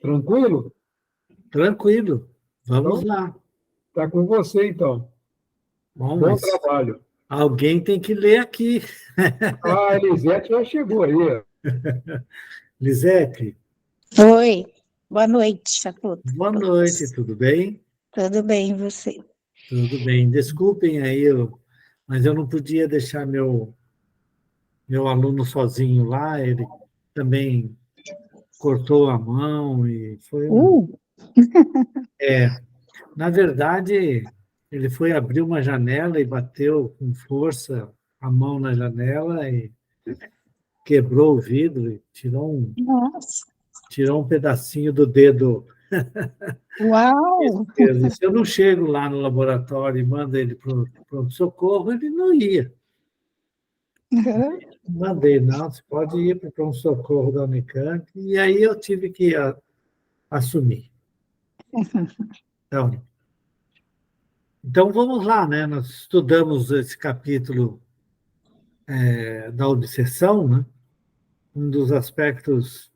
Tranquilo? Tranquilo, vamos Então, lá. tá com você, então. Bom, Bom mas trabalho. alguém tem que ler aqui. A Elisete já chegou aí. Lisete, Oi, boa noite a boa noite, todos. tudo bem? Tudo bem, e você? Tudo bem. Desculpem aí, mas eu não podia deixar meu aluno sozinho lá, ele também cortou a mão e foi um. Uh, Na verdade, ele foi abrir uma janela e bateu com força a mão na janela e quebrou o vidro e nossa, tirou um pedacinho do dedo uau! esquerdo. Se eu não chego lá no laboratório e mando ele para o pronto-socorro, ele não ia. Uhum. Mandei, não, você pode ir para o pronto-socorro da Unicamp. E aí eu tive que assumir. Então, então vamos lá, né? Nós estudamos esse capítulo da obsessão, né? Um dos aspectos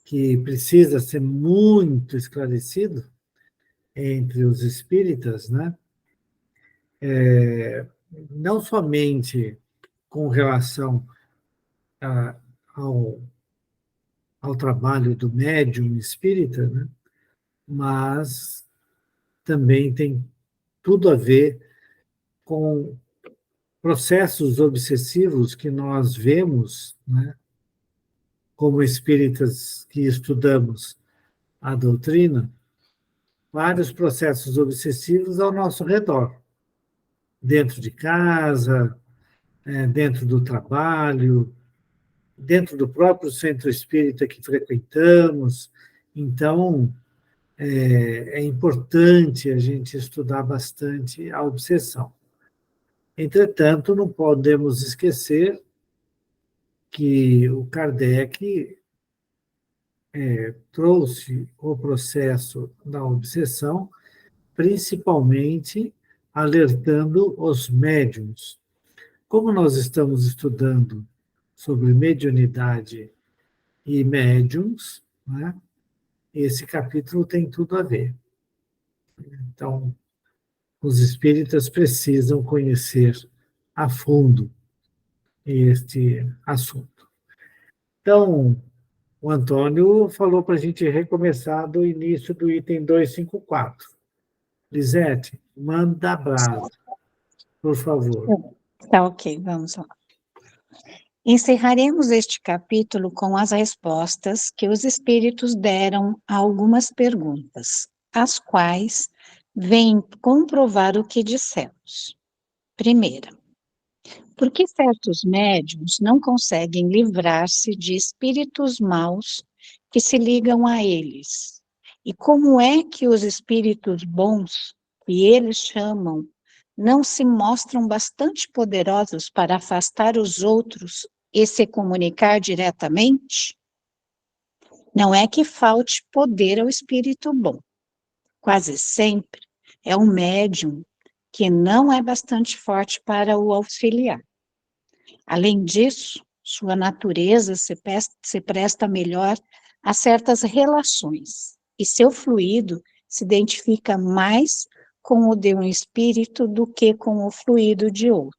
que precisa ser muito esclarecido entre os espíritas, né? Não somente com relação a- ao, ao trabalho do médium espírita, né? Mas também tem tudo a ver com processos obsessivos que nós vemos, né? Como espíritas que estudamos a doutrina, vários processos obsessivos ao nosso redor, dentro de casa, dentro do trabalho, dentro do próprio centro espírita que frequentamos. Então, é importante a gente estudar bastante a obsessão. Entretanto, não podemos esquecer que o Kardec trouxe o processo da obsessão, principalmente alertando os médiuns. Como nós estamos estudando sobre mediunidade e médiums, né, esse capítulo tem tudo a ver. Então, os espíritas precisam conhecer a fundo este assunto. Então, o Antônio falou para a gente recomeçar do início do item 254. Lisete, manda brasa, por favor. Tá ok, vamos lá. Encerraremos este capítulo com as respostas que os espíritos deram a algumas perguntas, as quais vêm comprovar o que dissemos. Primeira, por que certos médiuns não conseguem livrar-se de espíritos maus que se ligam a eles? E como é que os espíritos bons, que eles chamam, não se mostram bastante poderosos para afastar os outros e se comunicar diretamente? Não é que falte poder ao espírito bom. Quase sempre é o médium que não é bastante forte para o auxiliar. Além disso, sua natureza se presta melhor a certas relações, e seu fluido se identifica mais com o de um espírito do que com o fluido de outro.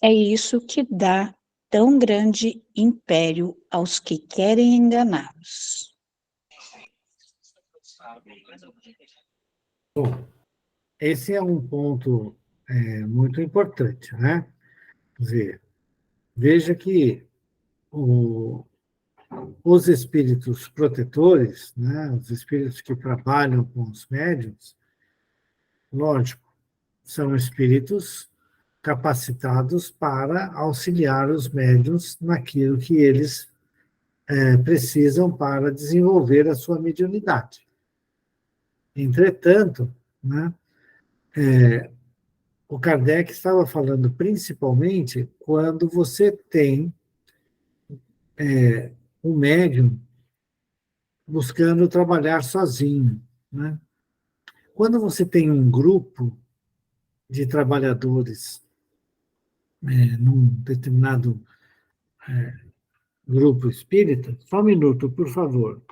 É isso que dá tão grande império aos que querem enganá-los. Bom, esse é um ponto muito importante, né? Quer dizer, veja que os espíritos protetores, né, os espíritos que trabalham com os médiuns, lógico, são espíritos capacitados para auxiliar os médiuns naquilo que eles precisam para desenvolver a sua mediunidade. Entretanto, né, o Kardec estava falando principalmente quando você tem um médium buscando trabalhar sozinho, né? Quando você tem um grupo de trabalhadores num determinado grupo espírita, só um minuto, por favor.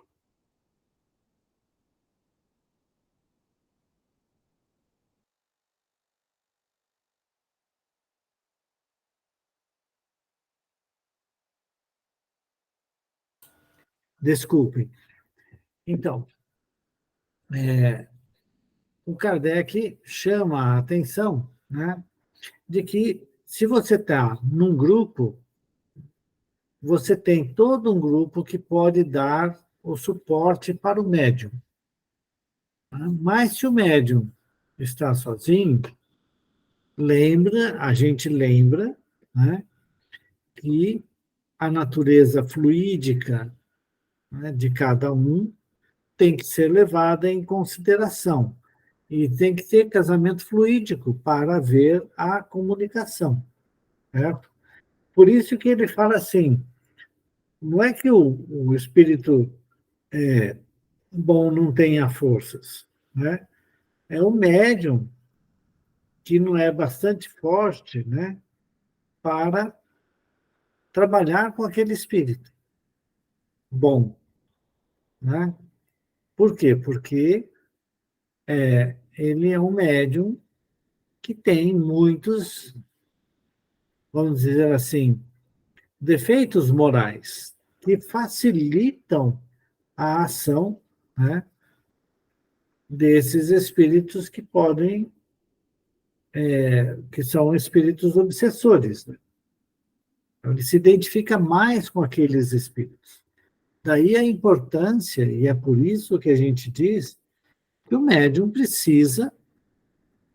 Desculpem. Então, o Kardec chama a atenção, né, de que se você está num grupo, você tem todo um grupo que pode dar o suporte para o médium. Mas se o médium está sozinho, a gente lembra, né, que a natureza fluídica, né, de cada um tem que ser levada em consideração. E tem que ter casamento fluídico para haver a comunicação. Certo? Por isso que ele fala assim, não é que o espírito bom não tenha forças, né? É o médium que não é bastante forte, né, para trabalhar com aquele espírito bom, né? Por quê? Porque ele é um médium que tem muitos, vamos dizer assim, defeitos morais que facilitam a ação, né, desses espíritos que podem, que são espíritos obsessores. Né? Então, ele se identifica mais com aqueles espíritos. Daí a importância, e é por isso que a gente diz que o médium precisa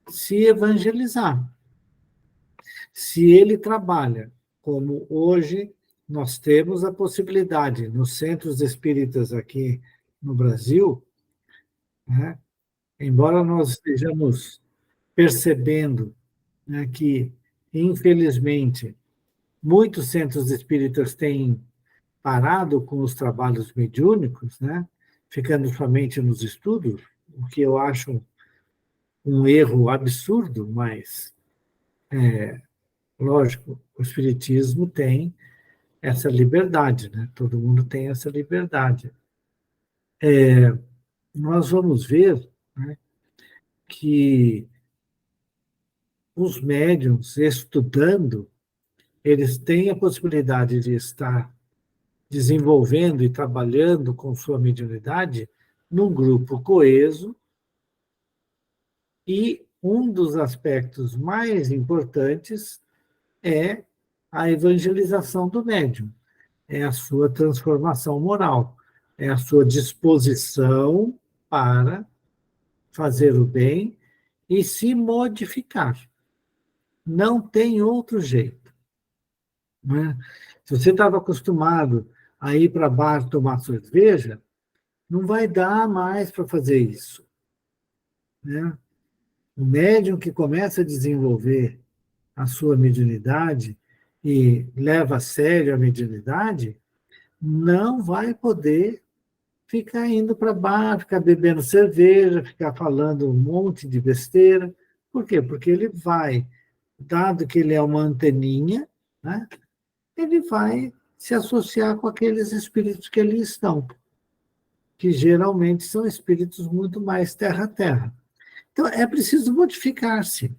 se evangelizar. Se ele trabalha, como hoje nós temos a possibilidade, nos centros espíritas aqui no Brasil, né, embora nós estejamos percebendo, né, que, infelizmente, muitos centros espíritas têm parado com os trabalhos mediúnicos, né, ficando somente nos estudos, o que eu acho um erro absurdo, mas, lógico, o espiritismo tem essa liberdade, né? Todo mundo tem essa liberdade. Nós vamos ver, né, que os médiums estudando, eles têm a possibilidade de estar desenvolvendo e trabalhando com sua mediunidade num grupo coeso, e um dos aspectos mais importantes é a evangelização do médium, é a sua transformação moral, é a sua disposição para fazer o bem e se modificar. Não tem outro jeito. Né? Se você estava acostumado a ir para bar tomar cerveja, não vai dar mais para fazer isso. Né? O médium que começa a desenvolver a sua mediunidade e leva a sério a mediunidade, não vai poder ficar indo para bar, ficar bebendo cerveja, ficar falando um monte de besteira. Por quê? Porque ele vai, dado que ele é uma anteninha, né, ele vai se associar com aqueles espíritos que ali estão, que geralmente são espíritos muito mais terra-terra. Então, é preciso modificar-se.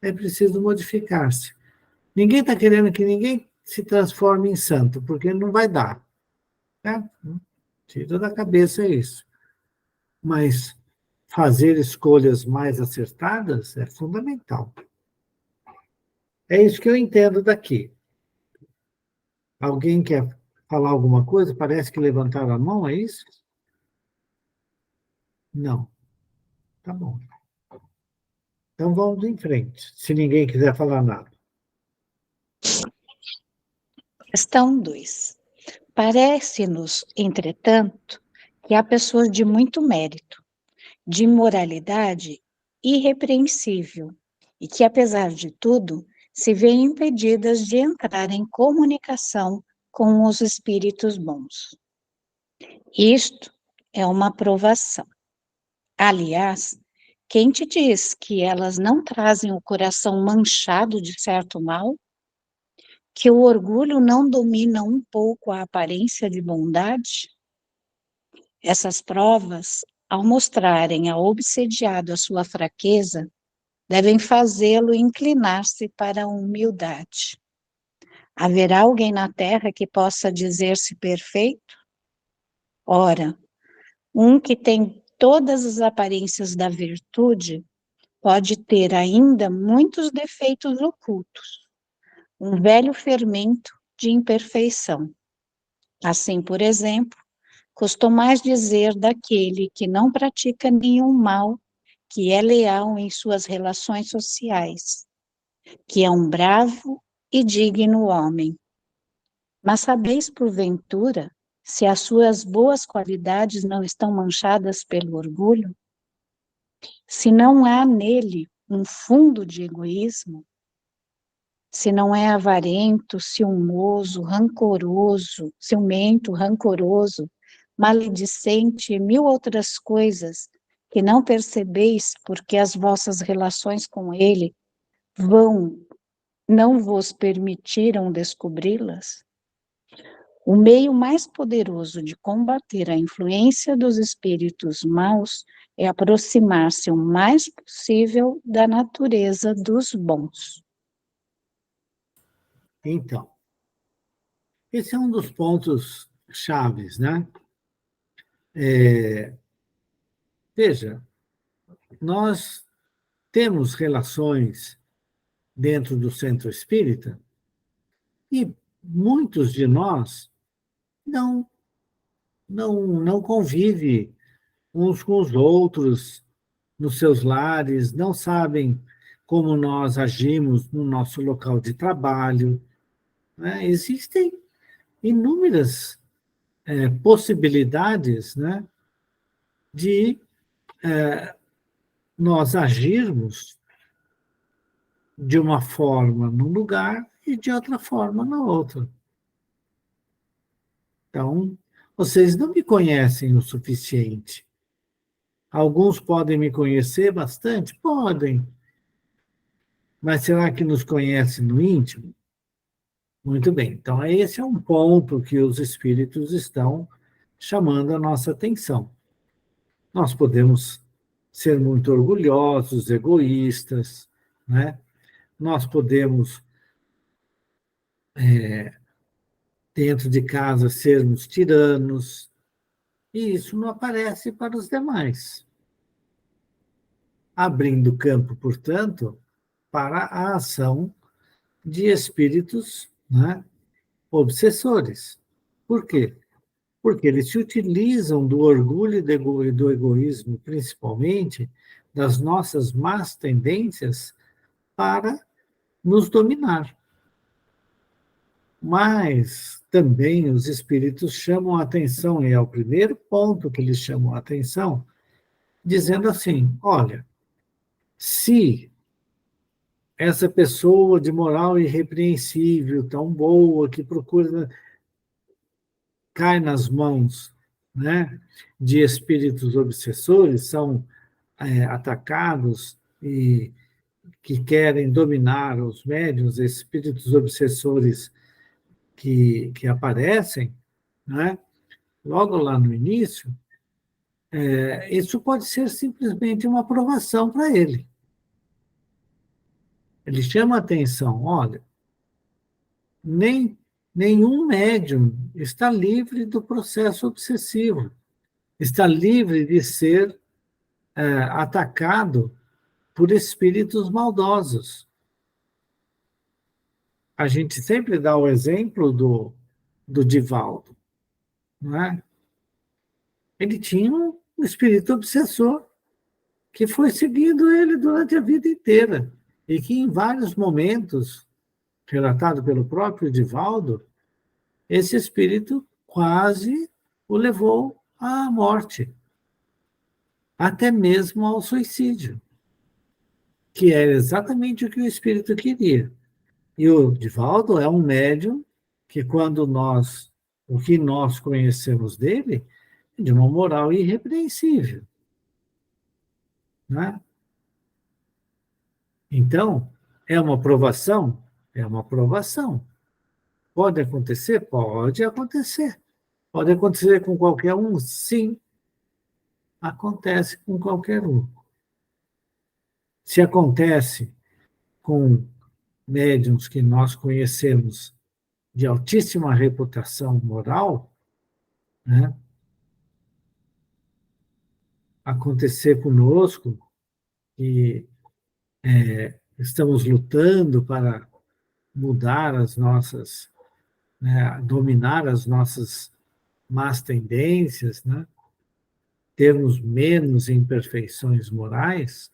É preciso modificar-se. Ninguém está querendo que ninguém se transforme em santo, porque não vai dar. Né? Tira da cabeça isso. Mas fazer escolhas mais acertadas é fundamental. É isso que eu entendo daqui. Alguém quer falar alguma coisa? Parece que levantaram a mão, é isso? Não. Tá bom. Então vamos em frente, se ninguém quiser falar nada. Questão 2. Parece-nos, entretanto, que há pessoas de muito mérito, de moralidade irrepreensível, e que, apesar de tudo, se veem impedidas de entrar em comunicação com os espíritos bons. Isto é uma provação. Aliás, quem te diz que elas não trazem o coração manchado de certo mal? Que o orgulho não domina um pouco a aparência de bondade? Essas provas, ao mostrarem ao obsediado a sua fraqueza, devem fazê-lo inclinar-se para a humildade. Haverá alguém na terra que possa dizer-se perfeito? Ora, um que tem todas as aparências da virtude pode ter ainda muitos defeitos ocultos, um velho fermento de imperfeição. Assim, por exemplo, costumais dizer daquele que não pratica nenhum mal, que é leal em suas relações sociais, que é um bravo e digno homem. Mas sabeis, porventura, se as suas boas qualidades não estão manchadas pelo orgulho? Se não há nele um fundo de egoísmo? Se não é avarento, ciumoso, rancoroso, ciumento, rancoroso, maledicente e mil outras coisas que não percebeis porque as vossas relações com ele não vos permitiram descobri-las? O meio mais poderoso de combater a influência dos espíritos maus é aproximar-se o mais possível da natureza dos bons. Então, esse é um dos pontos chaves, né? Veja, nós temos relações dentro do centro espírita e muitos de nós não, não convivem uns com os outros nos seus lares, não sabem como nós agimos no nosso local de trabalho, né? Existem inúmeras possibilidades, né, de nós agirmos de uma forma num lugar e de outra forma na outra. Então, vocês não me conhecem o suficiente. Alguns podem me conhecer bastante? Podem. Mas será que nos conhecem no íntimo? Muito bem. Então, esse é um ponto que os espíritos estão chamando a nossa atenção. Nós podemos ser muito orgulhosos, egoístas, né? Nós podemos, dentro de casa, sermos tiranos, e isso não aparece para os demais. Abrindo campo, portanto, para a ação de espíritos, né, obsessores. Por quê? Porque eles se utilizam do orgulho e do egoísmo, principalmente, das nossas más tendências, para nos dominar. Mas também os espíritos chamam a atenção, e é o primeiro ponto que eles chamam a atenção, dizendo assim: olha, se essa pessoa de moral irrepreensível, tão boa, que procura, cai nas mãos, né, de espíritos obsessores, são atacados e que querem dominar os médiuns, espíritos obsessores que aparecem, né, logo lá no início, isso pode ser simplesmente uma aprovação para ele. Ele chama a atenção: olha, nenhum médium está livre do processo obsessivo, está livre de ser atacado por espíritos maldosos. A gente sempre dá o exemplo do Divaldo, não é? Ele tinha um espírito obsessor que foi seguindo ele durante a vida inteira e que em vários momentos, relatado pelo próprio Divaldo, esse espírito quase o levou à morte, até mesmo ao suicídio, que era exatamente o que o espírito queria. E o Divaldo é um médium que, o que nós conhecemos dele, é de uma moral irrepreensível, né? Então, é uma aprovação? É uma aprovação. Pode acontecer? Pode acontecer. Pode acontecer com qualquer um? Sim, acontece com qualquer um. Se acontece com médiums que nós conhecemos de altíssima reputação moral, né, acontecer conosco, que estamos lutando para mudar as nossas, né, dominar as nossas más tendências, né, termos menos imperfeições morais,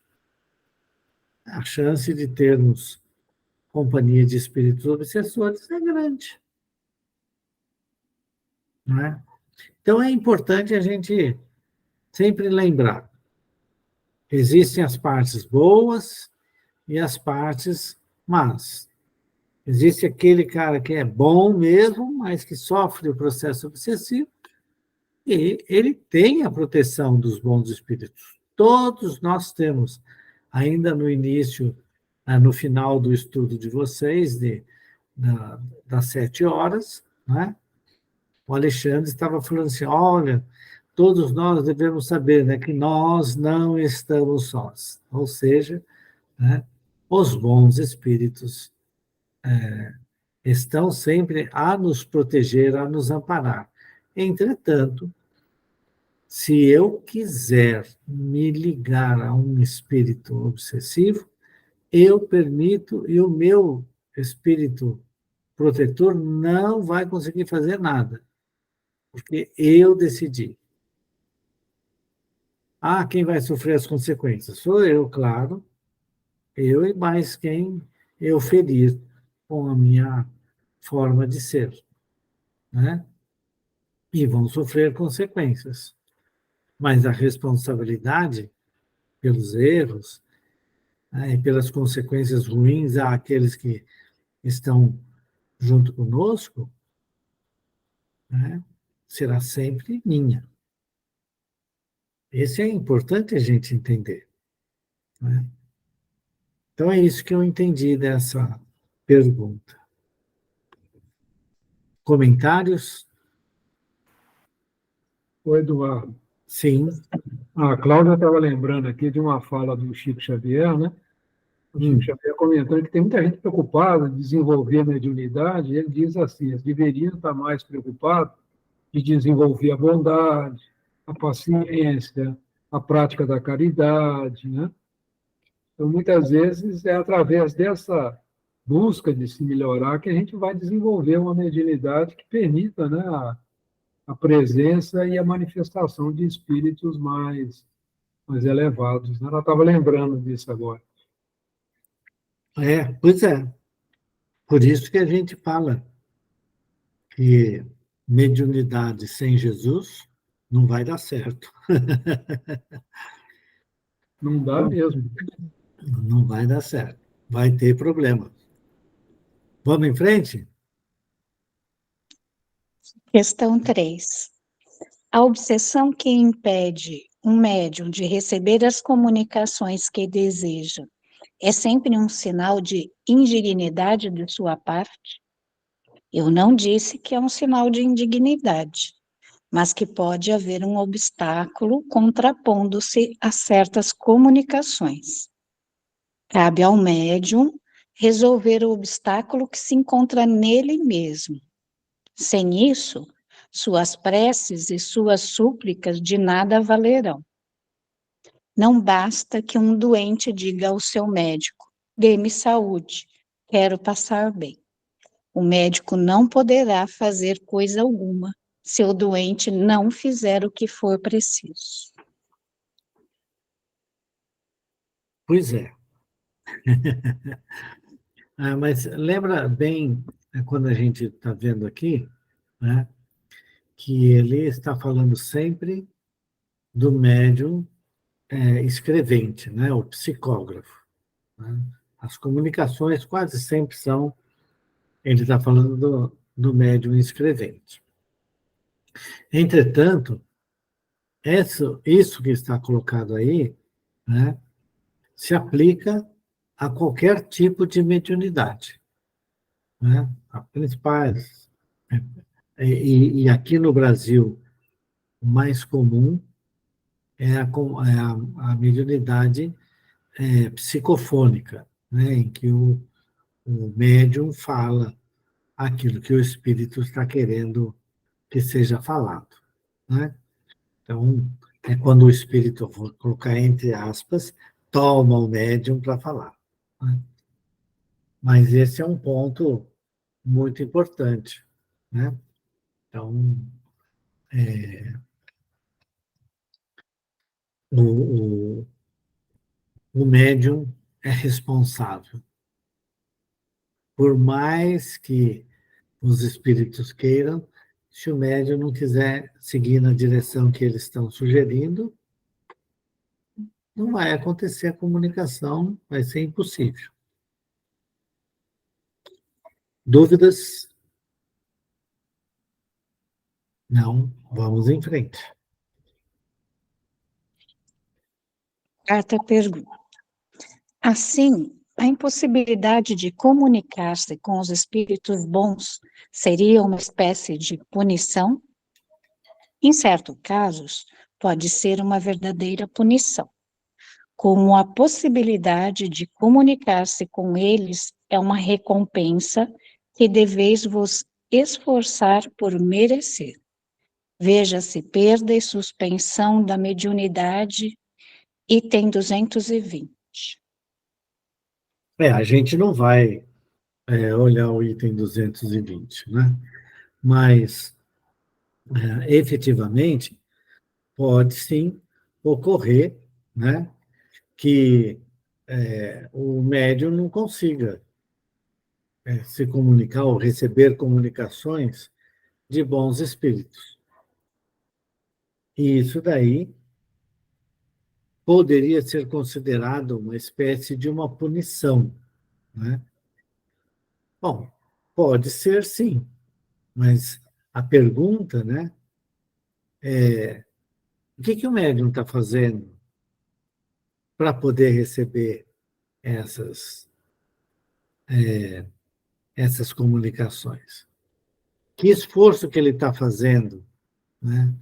a chance de termos companhia de espíritos obsessores é grande, né? Então é importante a gente sempre lembrar: existem as partes boas e as partes más. Existe aquele cara que é bom mesmo, mas que sofre o processo obsessivo, e ele tem a proteção dos bons espíritos. Todos nós temos, ainda no início, no final do estudo de vocês, das 7 horas, né? O Alexandre estava falando assim: olha, todos nós devemos saber, né, que nós não estamos sós. Ou seja, né, os bons espíritos estão sempre a nos proteger, a nos amparar. Entretanto, se eu quiser me ligar a um espírito obsessivo, eu permito, e o meu espírito protetor não vai conseguir fazer nada, porque eu decidi. Quem vai sofrer as consequências? Sou eu, claro, eu e mais quem eu ferir com a minha forma de ser, né? E vão sofrer consequências. Mas a responsabilidade pelos erros, né, e pelas consequências ruins àqueles que estão junto conosco, né, será sempre minha. Esse é importante a gente entender, né? Então é isso que eu entendi dessa pergunta. Comentários? Ô, Eduardo, Sim. a Cláudia estava lembrando aqui de uma fala do Chico Xavier, né? O Chico Xavier comentando que tem muita gente preocupada em desenvolver a mediunidade, e ele diz assim: eles deveriam estar mais preocupados de desenvolver a bondade, a paciência, a prática da caridade, né? Então, muitas vezes, é através dessa busca de se melhorar que a gente vai desenvolver uma mediunidade que permita, né, a presença e a manifestação de espíritos mais elevados, né? Ela estava lembrando disso agora. Pois é. Por isso que a gente fala que mediunidade sem Jesus não vai dar certo. Não dá mesmo. Não vai dar certo. Vai ter problema. Vamos em frente? Questão 3. A obsessão que impede um médium de receber as comunicações que deseja é sempre um sinal de indignidade de sua parte? Eu não disse que é um sinal de indignidade, mas que pode haver um obstáculo contrapondo-se a certas comunicações. Cabe ao médium resolver o obstáculo que se encontra nele mesmo. Sem isso, suas preces e suas súplicas de nada valerão. Não basta que um doente diga ao seu médico: dê-me saúde, quero passar bem. O médico não poderá fazer coisa alguma se o doente não fizer o que for preciso. Pois é. Mas lembra bem, quando a gente está vendo aqui, né, que ele está falando sempre do médium escrevente, né, o psicógrafo, né? As comunicações quase sempre são, ele está falando do médium escrevente. Entretanto, isso que está colocado aí, né, se aplica a qualquer tipo de mediunidade, né? A principais. E aqui no Brasil, o mais comum é a mediunidade psicofônica, né? Em que o médium fala aquilo que o espírito está querendo que seja falado, né? Então, É quando o espírito, vou colocar entre aspas, toma o médium para falar. Né? Mas esse é um ponto muito importante, né? Então, o, o médium é responsável. Por mais que os espíritos queiram, se o médium não quiser seguir na direção que eles estão sugerindo, não vai acontecer a comunicação, vai ser impossível. Dúvidas? Não, vamos em frente. Quarta pergunta. Assim, a impossibilidade de comunicar-se com os espíritos bons seria uma espécie de punição? Em certos casos, pode ser uma verdadeira punição, como a possibilidade de comunicar-se com eles é uma recompensa que deveis vos esforçar por merecer. Veja-se perda e suspensão da mediunidade, item 220. A gente não vai olhar o item 220, né? Mas, efetivamente, pode sim ocorrer, né, que o médium não consiga se comunicar ou receber comunicações de bons espíritos. E isso daí poderia ser considerado uma espécie de uma punição, né? Bom, pode ser sim, mas a pergunta, né, o que o médium está fazendo para poder receber essas, essas comunicações? Que esforço que ele está fazendo, né,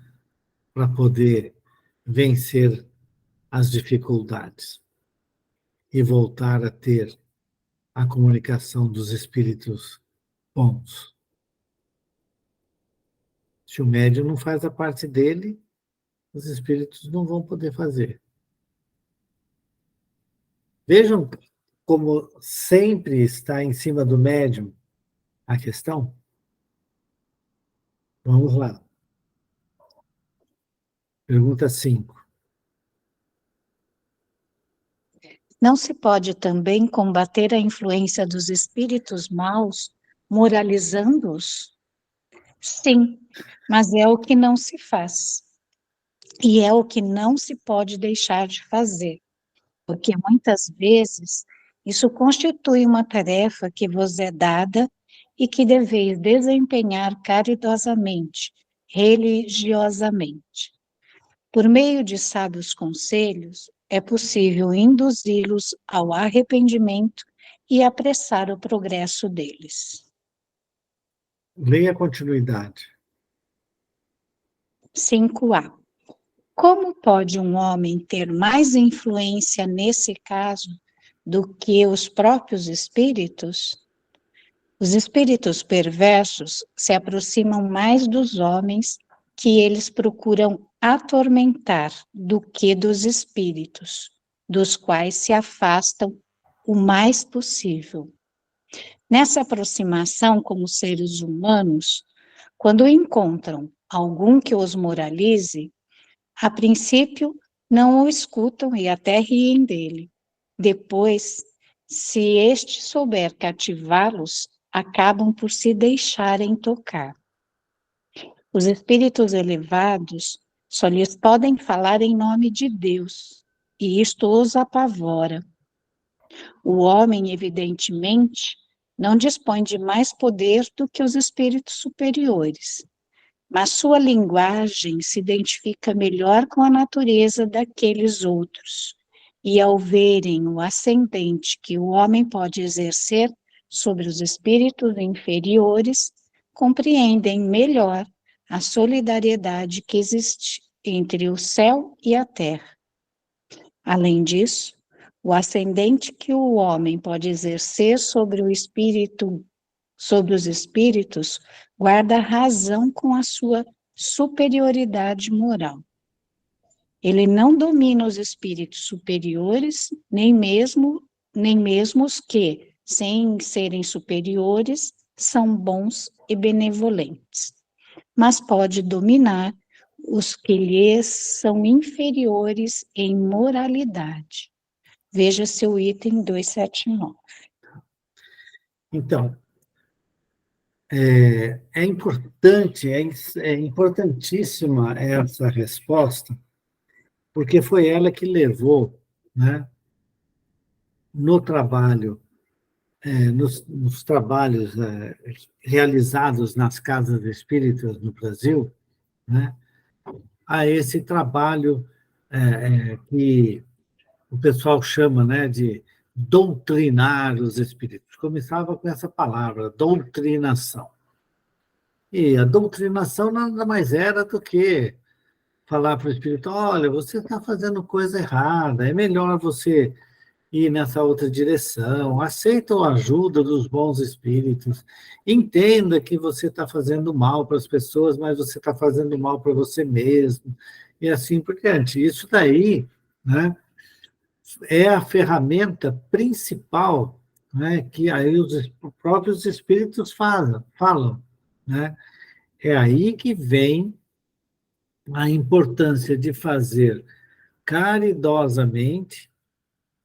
para poder vencer as dificuldades e voltar a ter a comunicação dos espíritos bons? Se o médium não faz a parte dele, os espíritos não vão poder fazer. Vejam como sempre está em cima do médium a questão. Vamos lá. Pergunta 5. Não se pode também combater a influência dos espíritos maus moralizando-os? Sim, mas é o que não se faz. E é o que não se pode deixar de fazer, porque muitas vezes isso constitui uma tarefa que vos é dada e que deveis desempenhar caridosamente, religiosamente. Por meio de sábios conselhos, é possível induzi-los ao arrependimento e apressar o progresso deles. Leia a continuidade. 5a. Como pode um homem ter mais influência nesse caso do que os próprios espíritos? Os espíritos perversos se aproximam mais dos homens que eles procuram atormentar do que dos espíritos, dos quais se afastam o mais possível. Nessa aproximação como seres humanos, quando encontram algum que os moralize, a princípio não o escutam e até riem dele. Depois, se este souber cativá-los, acabam por se deixarem tocar. Os espíritos elevados só lhes podem falar em nome de Deus, e isto os apavora. O homem, evidentemente, não dispõe de mais poder do que os espíritos superiores, mas sua linguagem se identifica melhor com a natureza daqueles outros, e ao verem o ascendente que o homem pode exercer sobre os espíritos inferiores, compreendem melhor a solidariedade que existe entre o céu e a terra. Além disso, o ascendente que o homem pode exercer sobre o espírito, sobre os espíritos, guarda razão com a sua superioridade moral. Ele não domina os espíritos superiores, nem mesmo os que, sem serem superiores, são bons e benevolentes, mas pode dominar os que lhes são inferiores em moralidade. Veja seu item 279. Então, é importante, é importantíssima essa resposta, porque foi ela que levou, né, no trabalho, nos trabalhos realizados nas casas espíritas no Brasil, né, a esse trabalho que o pessoal chama, né, de doutrinar os espíritos. Começava com essa palavra, doutrinação. E a doutrinação nada mais era do que falar para o espírito: olha, você está fazendo coisa errada, é melhor você ir nessa outra direção, aceita a ajuda dos bons espíritos, entenda que você está fazendo mal para as pessoas, mas você está fazendo mal para você mesmo, e assim por diante. Isso daí, né, é a ferramenta principal, né, que aí os próprios espíritos falam, né? É aí que vem a importância de fazer caridosamente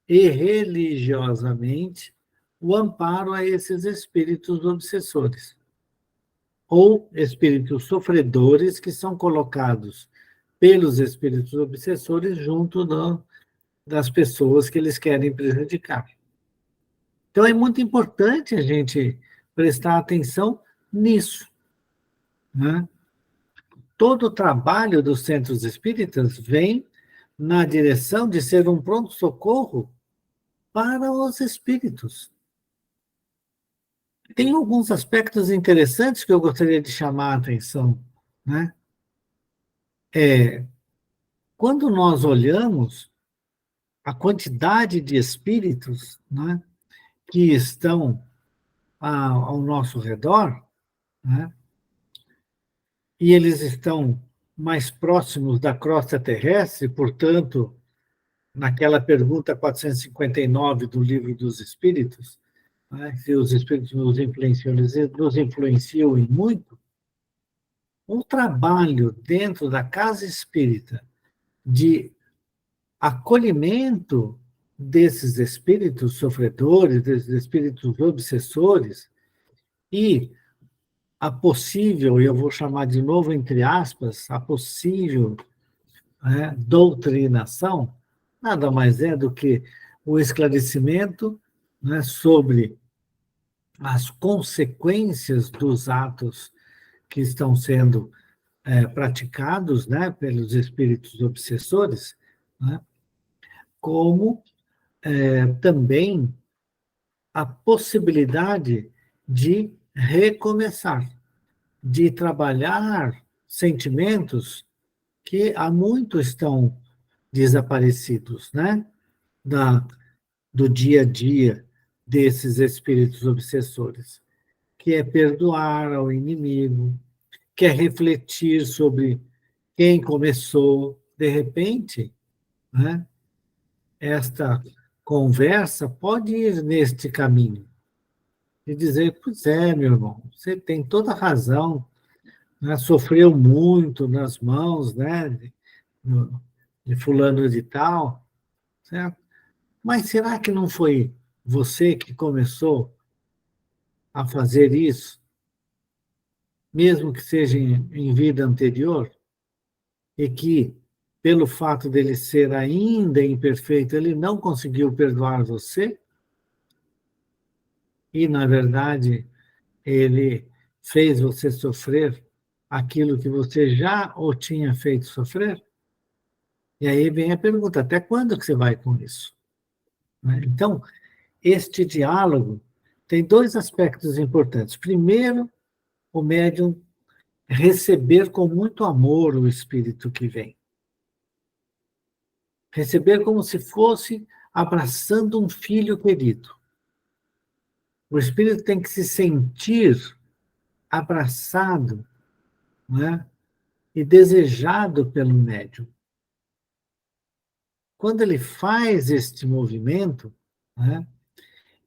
e religiosamente o amparo a esses espíritos obsessores, ou espíritos sofredores que são colocados pelos espíritos obsessores junto das pessoas que eles querem prejudicar. Então, é muito importante a gente prestar atenção nisso, né? Todo o trabalho dos centros espíritas vem na direção de ser um pronto-socorro para os espíritos. Tem alguns aspectos interessantes que eu gostaria de chamar a atenção, né? Quando nós olhamos a quantidade de espíritos, né, que estão ao nosso redor, né, e eles estão mais próximos da crosta terrestre, portanto, naquela pergunta 459 do Livro dos Espíritos, né, se os espíritos nos influenciam, eles nos influenciam em muito. O trabalho dentro da casa espírita de acolhimento desses espíritos sofredores, desses espíritos obsessores, e a possível, e eu vou chamar de novo entre aspas, a possível, né, doutrinação, nada mais é do que o esclarecimento, né, sobre as consequências dos atos que estão sendo praticados, né, pelos espíritos obsessores, né, como também a possibilidade de recomeçar, de trabalhar sentimentos que há muito estão desaparecidos, né, do dia a dia desses espíritos obsessores, que é perdoar ao inimigo, que é refletir sobre quem começou. De repente, né, esta conversa pode ir neste caminho e dizer: pois é, meu irmão, você tem toda a razão, né? Sofreu muito nas mãos, né, de fulano de tal, certo? Mas será que não foi você que começou a fazer isso, mesmo que seja em vida anterior, e que, pelo fato dele ser ainda imperfeito, ele não conseguiu perdoar você? E, na verdade, ele fez você sofrer aquilo que você já o tinha feito sofrer? E aí vem a pergunta: até quando que você vai com isso? Né? Então, este diálogo tem dois aspectos importantes. Primeiro, o médium receber com muito amor o espírito que vem. Receber como se fosse abraçando um filho querido. O espírito tem que se sentir abraçado, né, e desejado pelo médium. quando ele faz este movimento, né,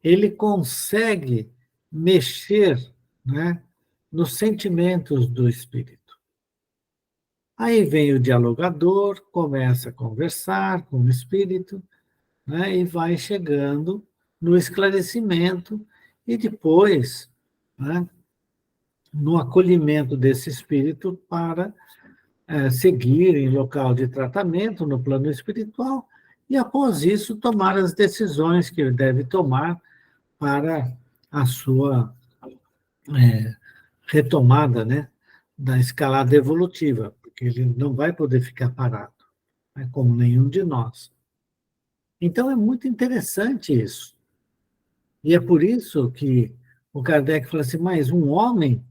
ele consegue mexer, né, nos sentimentos do espírito. Aí vem o dialogador, começa a conversar com o espírito, né, e vai chegando no esclarecimento e depois, né, no acolhimento desse espírito para seguir em local de tratamento no plano espiritual e, após isso, tomar as decisões que ele deve tomar para a sua retomada, né, da escalada evolutiva, porque ele não vai poder ficar parado, né, como nenhum de nós. Então, é muito interessante isso. E é por isso que o Kardec fala assim, mas um homem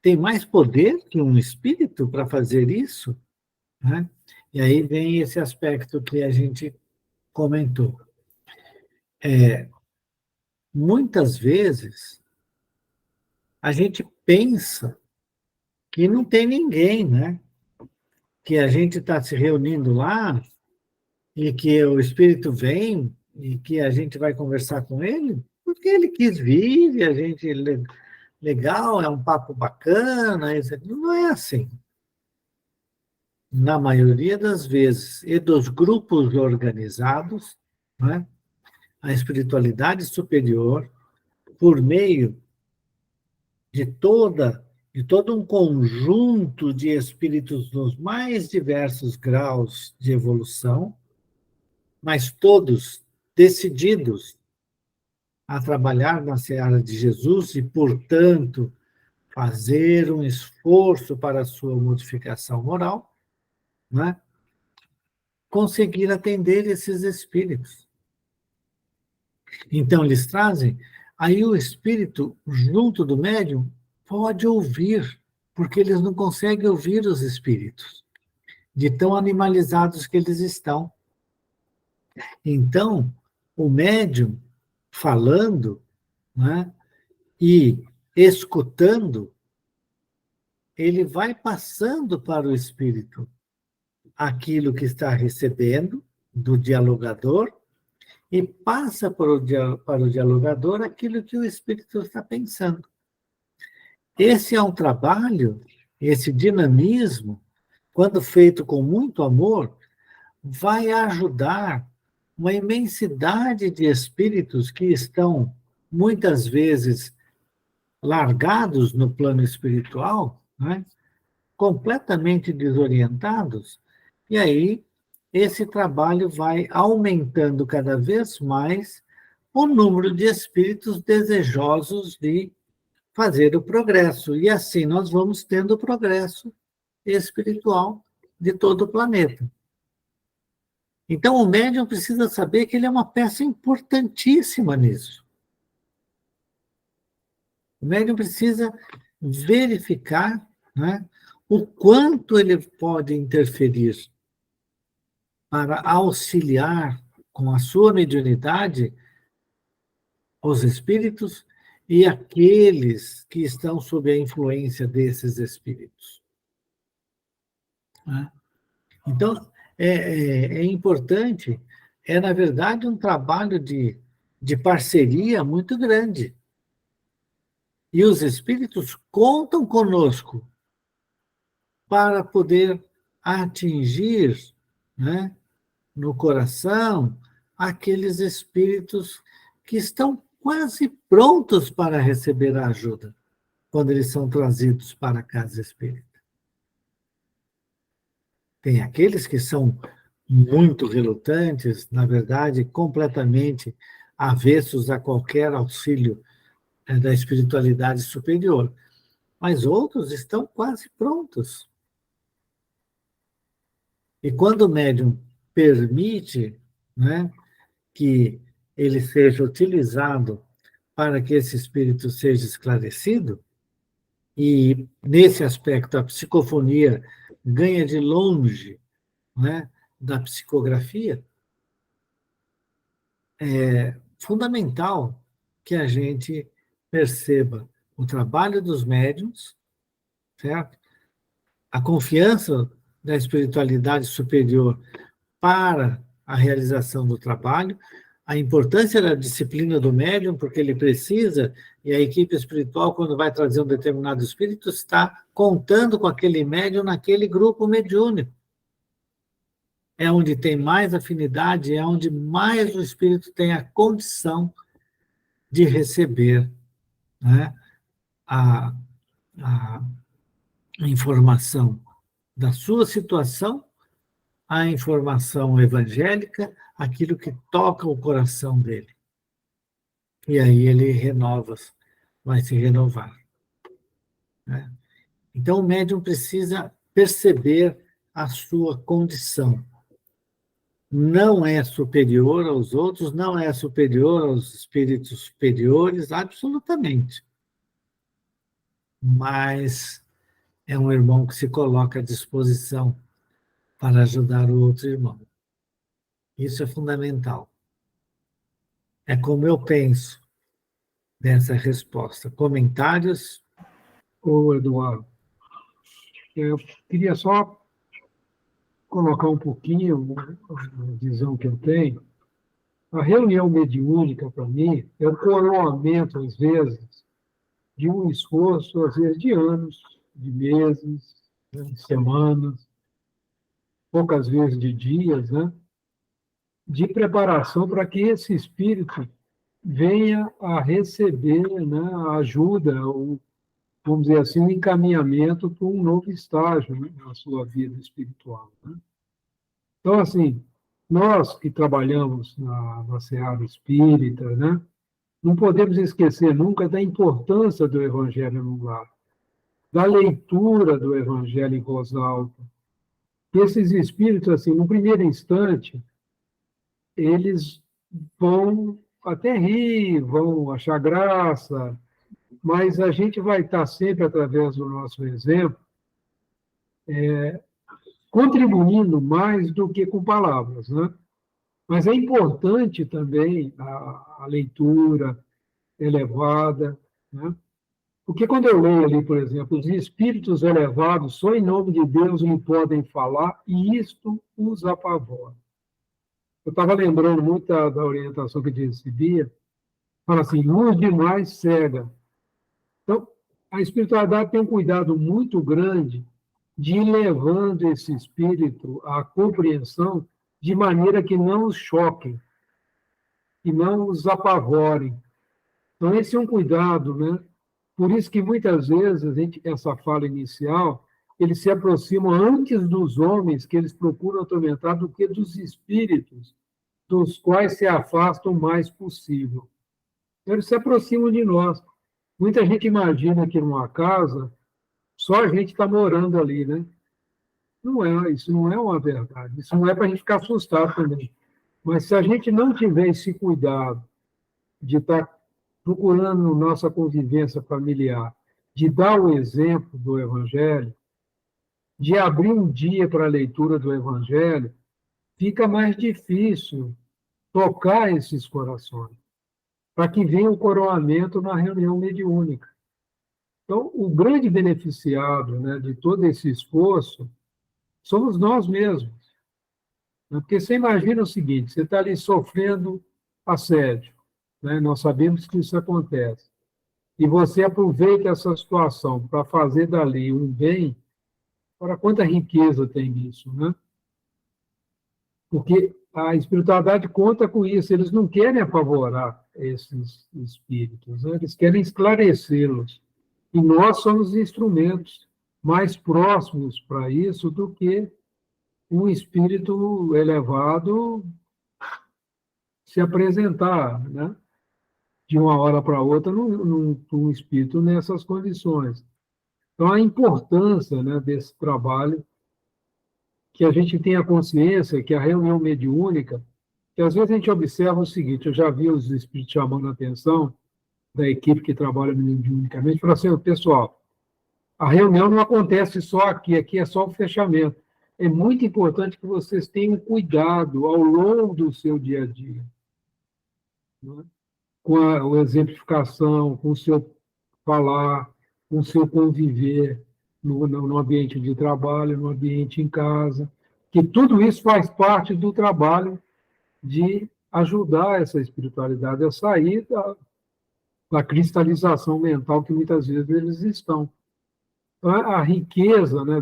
tem mais poder que um espírito para fazer isso? Né? E aí vem esse aspecto que a gente comentou. Muitas vezes, a gente pensa que não tem ninguém, né? Que a gente está se reunindo lá e que o espírito vem e que a gente vai conversar com ele, porque ele quis vir e a gente, legal, é um papo bacana, isso aqui. Não é assim. Na maioria das vezes, e dos grupos organizados, né, a espiritualidade superior, por meio de todo um conjunto de espíritos nos mais diversos graus de evolução, mas todos decididos a trabalhar na seara de Jesus e, portanto, fazer um esforço para a sua modificação moral, né? Conseguir atender esses espíritos. Então, eles trazem, aí o espírito, junto do médium, pode ouvir, porque eles não conseguem ouvir os espíritos, de tão animalizados que eles estão. Então, o médium, falando, né, e escutando, ele vai passando para o espírito aquilo que está recebendo do dialogador e passa para o dialogador aquilo que o espírito está pensando. Esse é um trabalho, esse dinamismo, quando feito com muito amor, vai ajudar uma imensidade de espíritos que estão, muitas vezes, largados no plano espiritual, né? Completamente desorientados, e aí esse trabalho vai aumentando cada vez mais o número de espíritos desejosos de fazer o progresso, e assim nós vamos tendo o progresso espiritual de todo o planeta. Então, o médium precisa saber que ele é uma peça importantíssima nisso. O médium precisa verificar, né, o quanto ele pode interferir para auxiliar com a sua mediunidade os espíritos e aqueles que estão sob a influência desses espíritos. Né? Então, é importante, na verdade, um trabalho de parceria muito grande. E os espíritos contam conosco para poder atingir, né, no coração aqueles espíritos que estão quase prontos para receber a ajuda, quando eles são trazidos para a casa espírita. Tem aqueles que são muito relutantes, na verdade, completamente avessos a qualquer auxílio da espiritualidade superior, mas outros estão quase prontos. E quando o médium permite, né, que ele seja utilizado para que esse espírito seja esclarecido, e nesse aspecto a psicofonia ganha de longe, né, da psicografia, é fundamental que a gente perceba o trabalho dos médiuns, certo? A confiança da espiritualidade superior para a realização do trabalho, a importância da disciplina do médium, porque ele precisa, e a equipe espiritual, quando vai trazer um determinado espírito, está contando com aquele médium naquele grupo mediúnico. É onde tem mais afinidade, é onde mais o espírito tem a condição de receber, né, a informação da sua situação, a informação evangélica, aquilo que toca o coração dele. E aí ele renova, vai se renovar, né? Então o médium precisa perceber a sua condição. Não é superior aos outros, não é superior aos espíritos superiores, absolutamente. Mas é um irmão que se coloca à disposição para ajudar o outro irmão. Isso é fundamental. É como eu penso nessa resposta. Comentários? Ô, Eduardo, eu queria só colocar um pouquinho a visão que eu tenho. A reunião mediúnica, para mim, é o coroamento, às vezes, de um esforço, às vezes, de anos, de meses, né, de semanas, poucas vezes de dias, né, de preparação para que esse espírito venha a receber, né, a ajuda, ou, vamos dizer assim, um encaminhamento para um novo estágio, né, na sua vida espiritual, né? Então, assim, nós que trabalhamos na seara espírita, né, não podemos esquecer nunca da importância do Evangelho no lar, da leitura do Evangelho em voz alta. E esses espíritos, assim, no primeiro instante, eles vão até rir, vão achar graça, mas a gente vai estar sempre, através do nosso exemplo, contribuindo mais do que com palavras, né? Mas é importante também a leitura elevada, né? Porque quando eu leio ali, por exemplo, os espíritos elevados só em nome de Deus lhe podem falar e isto os apavora. Eu estava lembrando muito da orientação que eu recebia, fala assim, luz demais cega. Então, a espiritualidade tem um cuidado muito grande de ir levando esse espírito à compreensão de maneira que não os choquem, que não os apavorem. Então, esse é um cuidado, né? Por isso que muitas vezes essa fala inicial, eles se aproximam antes dos homens que eles procuram atormentar do que dos espíritos, dos quais se afastam o mais possível. Então, eles se aproximam de nós. Muita gente imagina que numa casa só a gente está morando ali, né? Não é, isso não é uma verdade. Isso não é para a gente ficar assustado também. Mas se a gente não tiver esse cuidado de estar procurando nossa convivência familiar, de dar o exemplo do Evangelho, de abrir um dia para a leitura do Evangelho, fica mais difícil tocar esses corações, para que venha o coroamento na reunião mediúnica. Então, o grande beneficiado, né, de todo esse esforço somos nós mesmos. Né? Porque você imagina o seguinte, você está ali sofrendo assédio, né? Nós sabemos que isso acontece. E você aproveita essa situação para fazer dali um bem, para quanta riqueza tem nisso, né? Porque a espiritualidade conta com isso, eles não querem apavorar esses espíritos, né? Eles querem esclarecê-los. E nós somos instrumentos mais próximos para isso do que um espírito elevado se apresentar, né? De uma hora para outra, num espírito nessas condições. Então, a importância, né, desse trabalho, que a gente tenha consciência que a reunião mediúnica, que às vezes a gente observa o seguinte, eu já vi os espíritos chamando a atenção da equipe que trabalha mediunicamente, fala assim, pessoal, a reunião não acontece só aqui é só o fechamento. É muito importante que vocês tenham cuidado ao longo do seu dia a dia, né? Com a exemplificação, com o seu falar, com o seu conviver no ambiente de trabalho, no ambiente em casa, que tudo isso faz parte do trabalho de ajudar essa espiritualidade a sair da cristalização mental que muitas vezes eles estão. Então, a riqueza, né,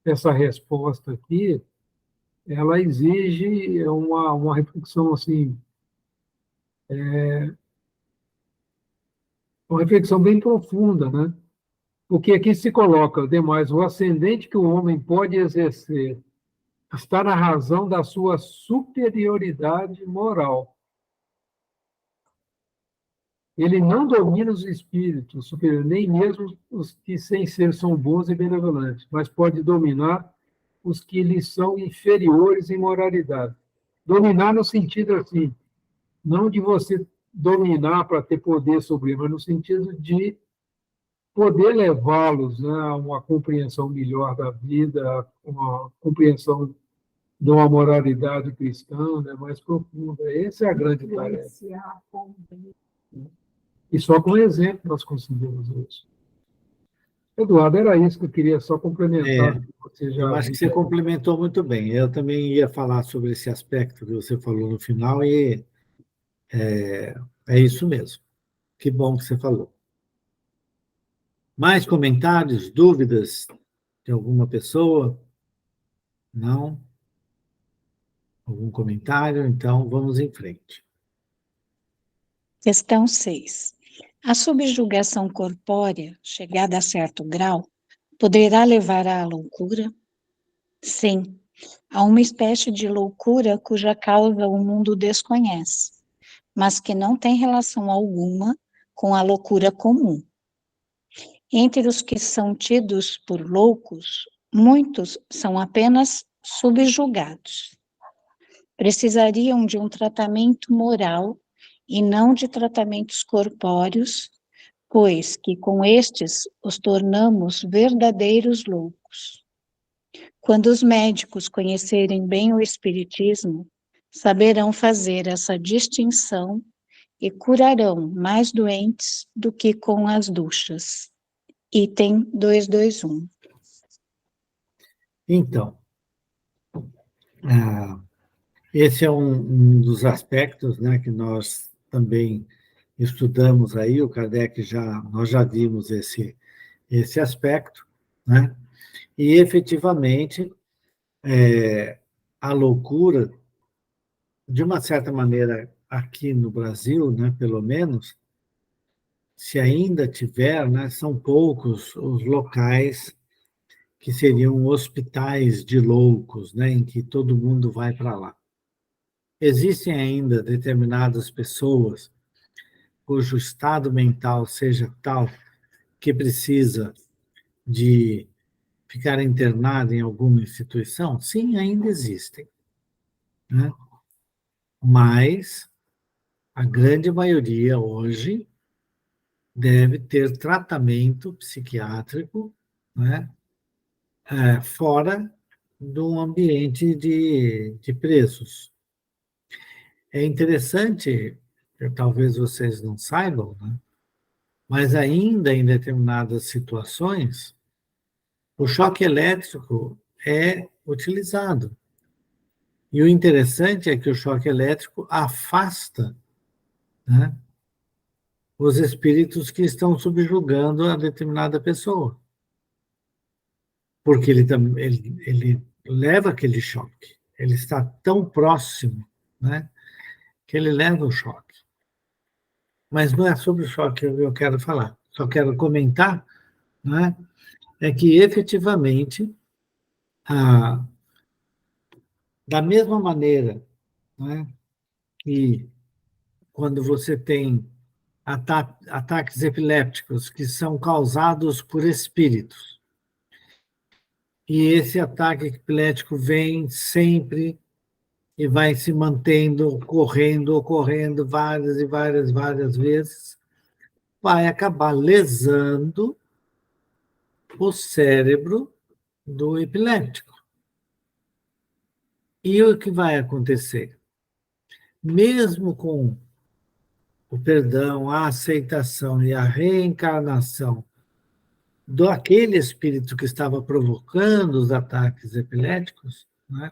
dessa resposta aqui, ela exige uma reflexão assim, uma reflexão bem profunda, né? Porque aqui se coloca, ademais, o ascendente que o homem pode exercer está na razão da sua superioridade moral. Ele não domina os espíritos superiores, nem mesmo os que, sem ser, são bons e benevolentes, mas pode dominar os que lhes são inferiores em moralidade. Dominar no sentido assim, não de você dominar para ter poder sobre ele, mas no sentido de poder levá-los, né, a uma compreensão melhor da vida, uma compreensão de uma moralidade cristã, né, mais profunda. Essa é a grande tarefa. E só com exemplo nós conseguimos isso. Eduardo, era isso que eu queria só complementar. Você já... Eu acho que você complementou muito bem. Eu também ia falar sobre esse aspecto que você falou no final, e é isso mesmo. Que bom que você falou. Mais comentários, dúvidas de alguma pessoa? Não? Algum comentário? Então, vamos em frente. Questão 6. A subjugação corpórea, chegada a certo grau, poderá levar à loucura? Sim, há uma espécie de loucura cuja causa o mundo desconhece, mas que não tem relação alguma com a loucura comum. Entre os que são tidos por loucos, muitos são apenas subjugados. Precisariam de um tratamento moral e não de tratamentos corpóreos, pois que com estes os tornamos verdadeiros loucos. Quando os médicos conhecerem bem o espiritismo, saberão fazer essa distinção e curarão mais doentes do que com as duchas. Item 221. Então, esse é um dos aspectos, né, que nós também estudamos aí, o Kardec nós já vimos esse aspecto, né? E efetivamente a loucura, de uma certa maneira, aqui no Brasil, né, pelo menos, se ainda tiver, né, são poucos os locais que seriam hospitais de loucos, né, em que todo mundo vai para lá. Existem ainda determinadas pessoas cujo estado mental seja tal que precisa de ficar internado em alguma instituição? Sim, ainda existem, né? Mas a grande maioria hoje deve ter tratamento psiquiátrico, né, fora do ambiente de presos. É interessante, talvez vocês não saibam, né, mas ainda em determinadas situações, o choque elétrico é utilizado. E o interessante é que o choque elétrico afasta, né, os espíritos que estão subjugando a determinada pessoa. Porque ele leva aquele choque. Ele está tão próximo, né, que ele leva o choque. Mas não é sobre o choque que eu quero falar. Só quero comentar, né, é que efetivamente, da mesma maneira, né, que quando você tem ataques epilépticos que são causados por espíritos, e esse ataque epilético vem sempre e vai se mantendo, ocorrendo várias e várias vezes, vai acabar lesando o cérebro do epiléptico. E o que vai acontecer? Mesmo com o perdão, a aceitação e a reencarnação daquele espírito que estava provocando os ataques epiléticos, né,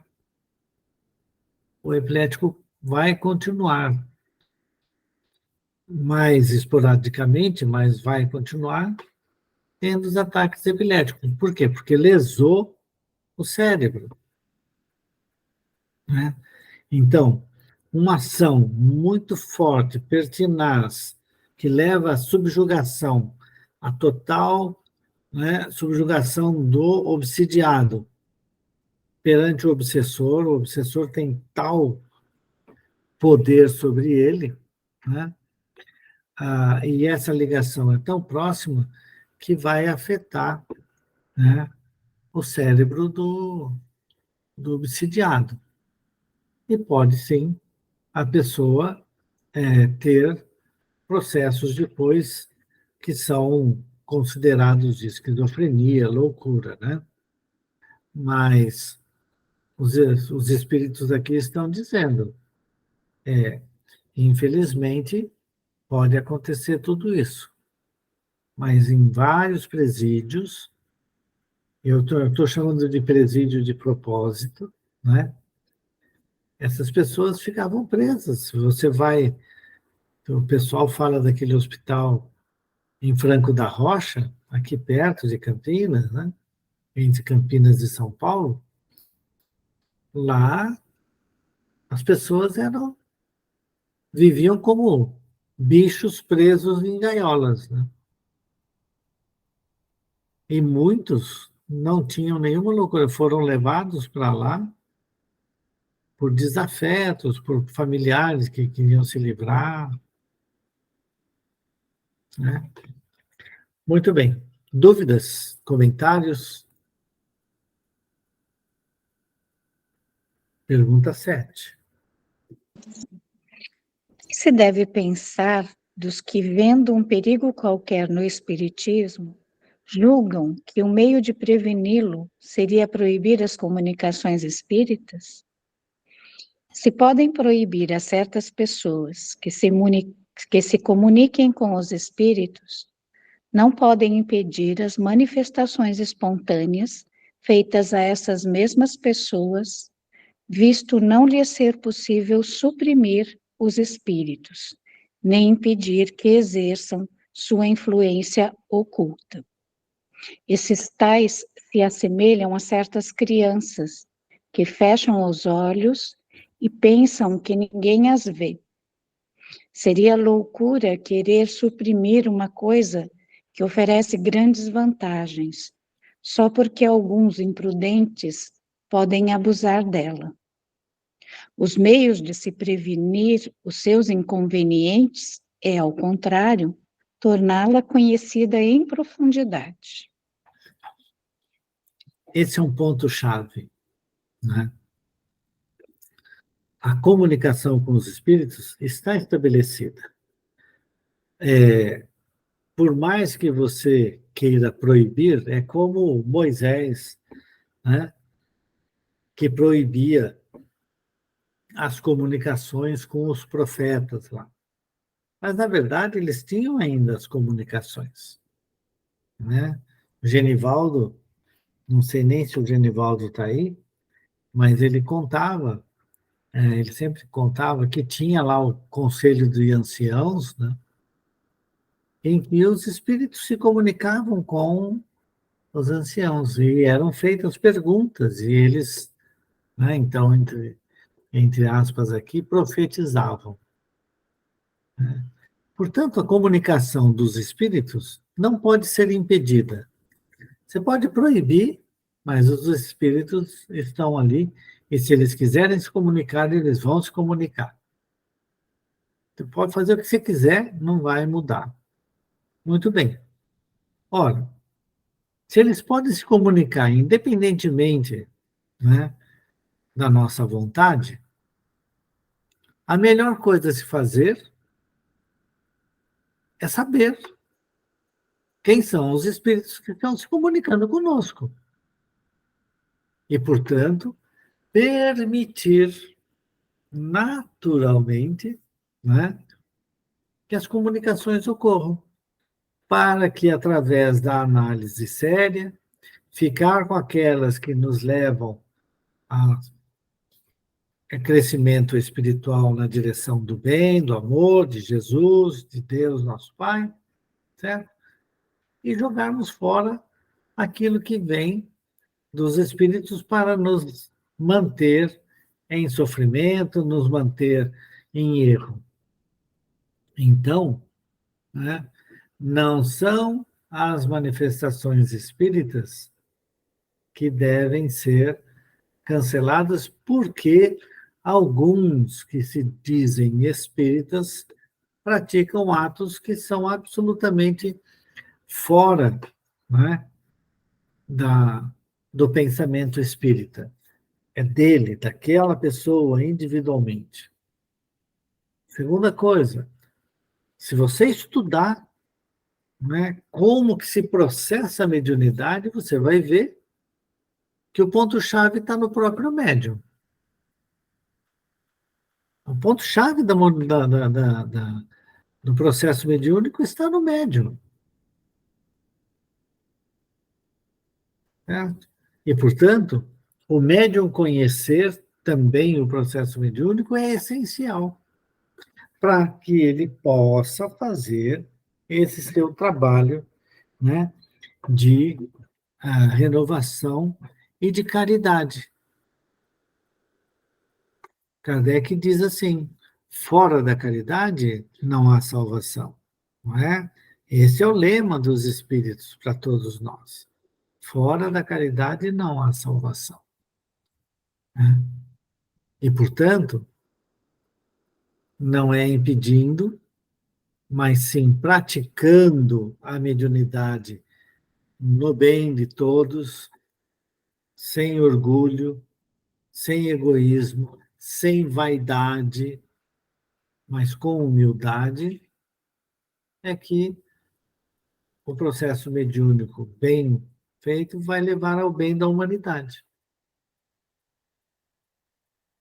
o epilético vai continuar mais esporadicamente, mas vai continuar tendo os ataques epiléticos. Por quê? Porque lesou o cérebro, né? Então, uma ação muito forte, pertinaz, que leva à subjugação, à total, né, subjugação do obsidiado perante o obsessor tem tal poder sobre ele, né? E essa ligação é tão próxima que vai afetar, né, o cérebro do obsidiado. E pode, sim, a pessoa ter processos depois que são considerados de esquizofrenia, loucura, né? Mas os espíritos aqui estão dizendo, infelizmente, pode acontecer tudo isso. Mas em vários presídios, eu estou chamando de presídio de propósito, né? Essas pessoas ficavam presas. Se você vai, o pessoal fala daquele hospital em Franco da Rocha, aqui perto de Campinas, né? Entre Campinas e São Paulo, lá as pessoas viviam como bichos presos em gaiolas, né? E muitos não tinham nenhuma loucura, foram levados para lá por desafetos, por familiares que queriam se livrar, né? Muito bem. Dúvidas, comentários? Pergunta 7. Se deve pensar dos que, vendo um perigo qualquer no espiritismo, julgam que o meio de preveni-lo seria proibir as comunicações espíritas? Se podem proibir a certas pessoas que se comuniquem com os espíritos, não podem impedir as manifestações espontâneas feitas a essas mesmas pessoas, visto não lhes ser possível suprimir os espíritos, nem impedir que exerçam sua influência oculta. Esses tais se assemelham a certas crianças que fecham os olhos e pensam que ninguém as vê. Seria loucura querer suprimir uma coisa que oferece grandes vantagens, só porque alguns imprudentes podem abusar dela. Os meios de se prevenir os seus inconvenientes é, ao contrário, torná-la conhecida em profundidade. Esse é um ponto-chave, né? A comunicação com os espíritos está estabelecida. Por mais que você queira proibir, é como Moisés, né, que proibia as comunicações com os profetas lá. Mas, na verdade, eles tinham ainda as comunicações, né? Genivaldo, não sei nem se o Genivaldo está aí, mas ele contava, ele sempre contava que tinha lá o Conselho de Anciãos, né, em que os espíritos se comunicavam com os anciãos e eram feitas perguntas e eles, né, então, entre aspas aqui, profetizavam. Portanto, a comunicação dos espíritos não pode ser impedida. Você pode proibir, mas os espíritos estão ali, e se eles quiserem se comunicar, eles vão se comunicar. Você pode fazer o que você quiser, não vai mudar. Muito bem. Ora, se eles podem se comunicar independentemente, né, da nossa vontade, a melhor coisa a se fazer é saber quem são os espíritos que estão se comunicando conosco. E, portanto, permitir naturalmente, né, que as comunicações ocorram, para que, através da análise séria, ficar com aquelas que nos levam a crescimento espiritual na direção do bem, do amor, de Jesus, de Deus, nosso Pai, certo? E jogarmos fora aquilo que vem dos espíritos para nos manter em sofrimento, nos manter em erro. Então, né, não são as manifestações espíritas que devem ser canceladas, porque alguns que se dizem espíritas praticam atos que são absolutamente fora, né, do pensamento espírita. É dele, daquela pessoa, individualmente. Segunda coisa, se você estudar, né, como que se processa a mediunidade, você vai ver que o ponto-chave está no próprio médium. O ponto-chave do processo mediúnico está no médium. Certo? E, portanto, o médium conhecer também o processo mediúnico é essencial para que ele possa fazer esse seu trabalho, né, de renovação e de caridade. Kardec diz assim: fora da caridade não há salvação, não é? Esse é o lema dos espíritos para todos nós. Fora da caridade não há salvação, né? E, portanto, não é impedindo, mas sim praticando a mediunidade no bem de todos, sem orgulho, sem egoísmo, sem vaidade, mas com humildade, é que o processo mediúnico bem feito vai levar ao bem da humanidade.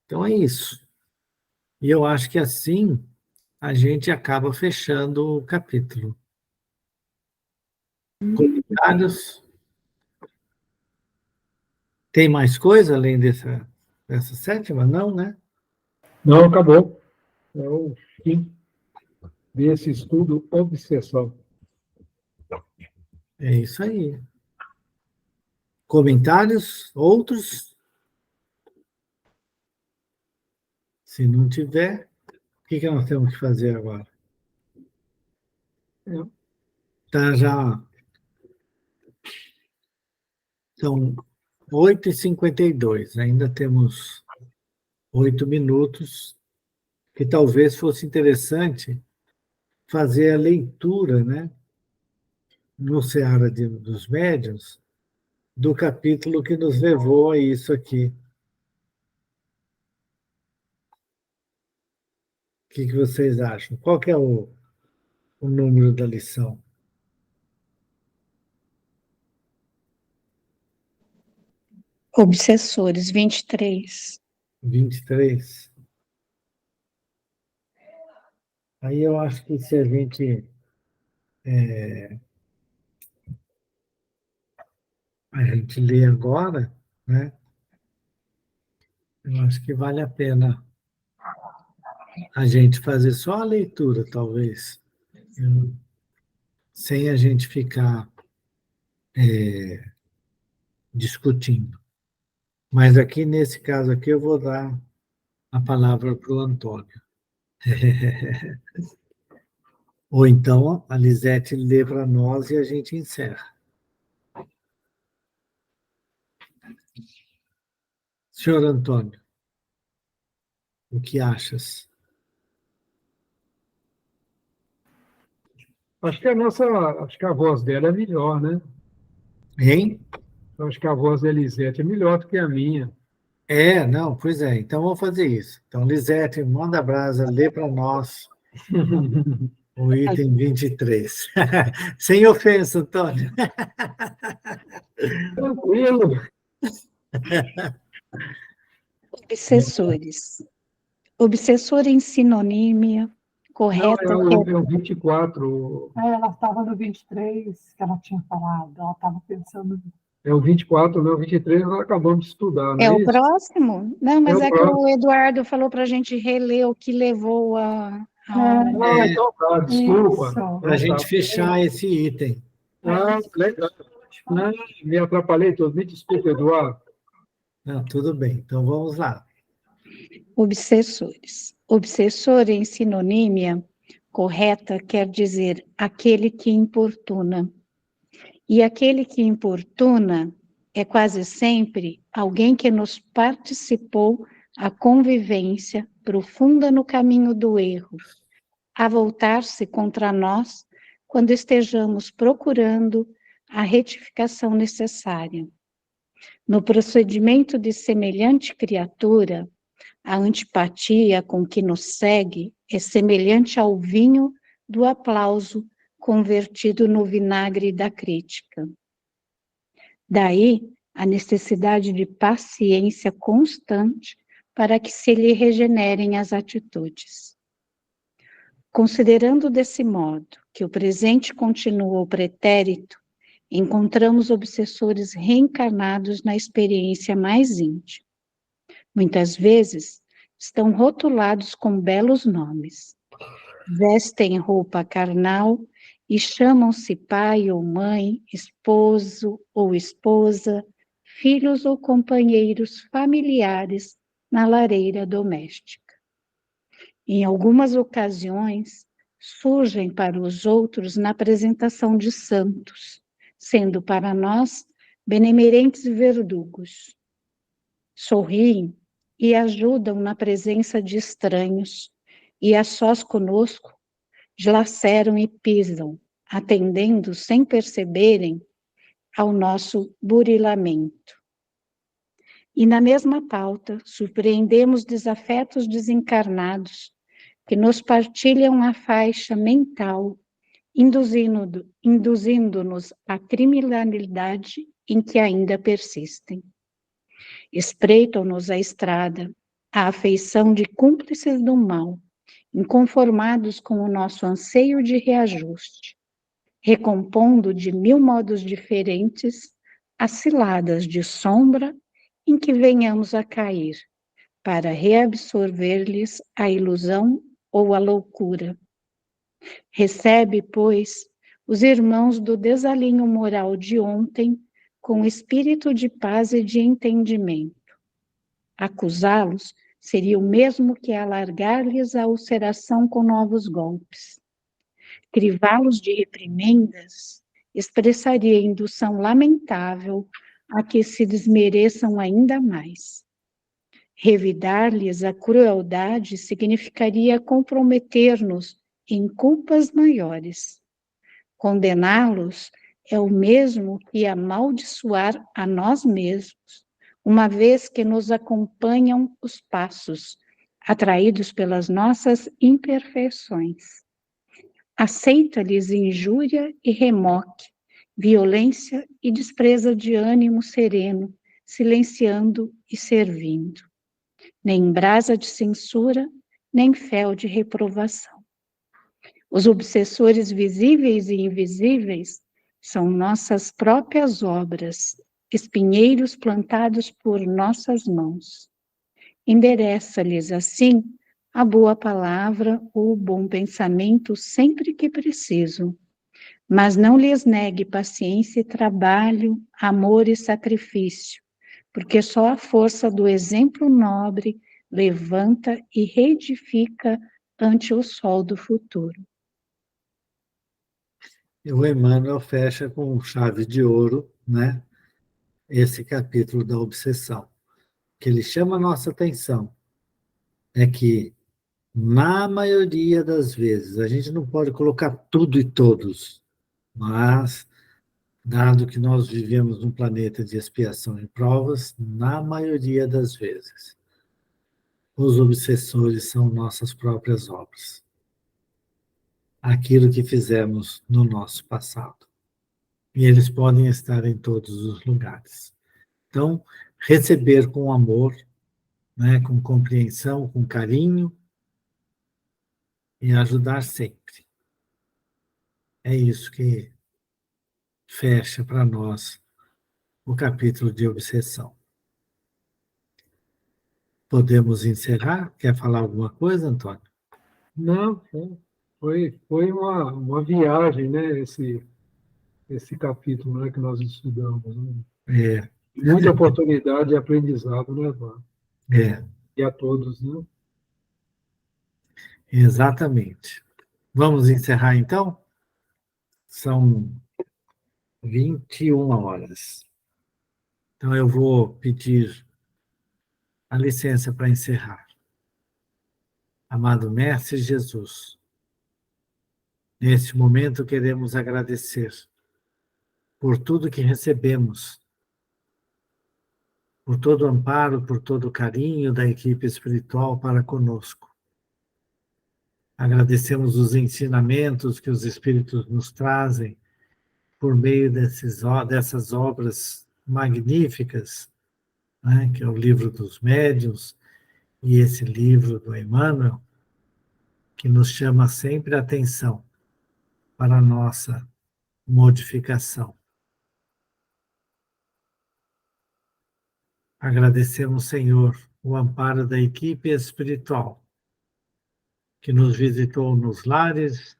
Então é isso. E eu acho que assim a gente acaba fechando o capítulo. Comentários? Tem mais coisa além dessa sétima? Não, né? Não, acabou. É o fim desse estudo obsessão. É isso aí. Comentários? Outros? Se não tiver, o que nós temos que fazer agora? Tá, já são 8h52, ainda temos 8 minutos, que talvez fosse interessante fazer a leitura, né, no Seara dos Médiuns, do capítulo que nos levou a isso aqui. O que vocês acham? Qual que é o número da lição? Obsessores, 23. 23. Aí eu acho que se a gente lê agora, né, eu acho que vale a pena a gente fazer só a leitura, talvez, sem a gente ficar discutindo. Mas aqui, nesse caso aqui, eu vou dar a palavra para o Antônio. Ou então a Lisete lê para nós e a gente encerra. Senhor Antônio, o que achas? Acho que a voz dela é melhor, né? Hein? Acho que a voz da Elisete é melhor do que a minha. Não, pois é. Então vamos fazer isso. Então, Lisete, manda a brasa, lê para nós o item 23. Sem ofensa, Antônio. Tranquilo. Obsessores. Obsessor em sinonímia, Não, correto. é o 24. Ela estava no 23, que ela tinha falado. Ela estava pensando É o 24, né? O 23 nós acabamos de estudar, não É é o isso? próximo? Não, É mas o é que o próximo. Eduardo falou para a gente reler o que levou Ah, então tá, desculpa. Isso. Para a Então tá. gente fechar esse item. Ah, legal. Ah, me atrapalhei todo. Me desculpe, Eduardo. Não, tudo bem, então vamos lá. Obsessores. Obsessor em sinonímia correta quer dizer aquele que importuna. E aquele que importuna é quase sempre alguém que nos participou a convivência profunda no caminho do erro, a voltar-se contra nós quando estejamos procurando a retificação necessária. No procedimento de semelhante criatura, a antipatia com que nos segue é semelhante ao vinho do aplauso convertido no vinagre da crítica. Daí a necessidade de paciência constante para que se lhe regenerem as atitudes. Considerando desse modo que o presente continua o pretérito, encontramos obsessores reencarnados na experiência mais íntima. Muitas vezes estão rotulados com belos nomes. Vestem roupa carnal e chamam-se pai ou mãe, esposo ou esposa, filhos ou companheiros familiares na lareira doméstica. Em algumas ocasiões, surgem para os outros na apresentação de santos, sendo para nós benemerentes verdugos. Sorriem e ajudam na presença de estranhos, e a sós conosco, dilaceram e pisam, atendendo sem perceberem ao nosso burilamento. E na mesma pauta, surpreendemos desafetos desencarnados que nos partilham a faixa mental, induzindo-nos à criminalidade em que ainda persistem. Espreitam-nos a estrada, a afeição de cúmplices do mal, inconformados com o nosso anseio de reajuste, recompondo de mil modos diferentes as ciladas de sombra em que venhamos a cair, para reabsorver-lhes a ilusão ou a loucura. Recebe, pois, os irmãos do desalinho moral de ontem com espírito de paz e de entendimento. Acusá-los seria o mesmo que alargar-lhes a ulceração com novos golpes. Crivá-los de reprimendas expressaria indução lamentável a que se desmereçam ainda mais. Revidar-lhes a crueldade significaria comprometer-nos em culpas maiores. Condená-los é o mesmo que amaldiçoar a nós mesmos, uma vez que nos acompanham os passos, atraídos pelas nossas imperfeições. Aceita-lhes injúria e remoque, violência e despreza de ânimo sereno, silenciando e servindo. Nem brasa de censura, nem fel de reprovação. Os obsessores visíveis e invisíveis são nossas próprias obras, espinheiros plantados por nossas mãos. Endereça-lhes, assim, a boa palavra ou o bom pensamento sempre que preciso, mas não lhes negue paciência e trabalho, amor e sacrifício, porque só a força do exemplo nobre levanta e reedifica ante o sol do futuro. E o Emmanuel fecha com chave de ouro, né? Esse capítulo da obsessão. O que ele chama a nossa atenção é que, na maioria das vezes, a gente não pode colocar tudo e todos, mas, dado que nós vivemos num planeta de expiação e provas, na maioria das vezes, os obsessores são nossas próprias obras. Aquilo que fizemos no nosso passado. E eles podem estar em todos os lugares. Então, receber com amor, né, com compreensão, com carinho, e ajudar sempre. É isso que fecha para nós o capítulo de obsessão. Podemos encerrar? Quer falar alguma coisa, Antônio? Não, foi uma viagem, né, esse capítulo, né, que nós estudamos. Né? É, Muita oportunidade e aprendizado, né, Eduardo? é, E a todos, né? exatamente. Vamos encerrar então? São 21 horas. Então eu vou pedir a licença para encerrar. Amado Mestre Jesus, neste momento queremos agradecer por tudo que recebemos, por todo o amparo, por todo o carinho da equipe espiritual para conosco. Agradecemos os ensinamentos que os Espíritos nos trazem por meio dessas obras magníficas, né, que é o livro dos médiuns e esse livro do Emmanuel, que nos chama sempre a atenção para a nossa modificação. Agradecemos, Senhor, o amparo da equipe espiritual que nos visitou nos lares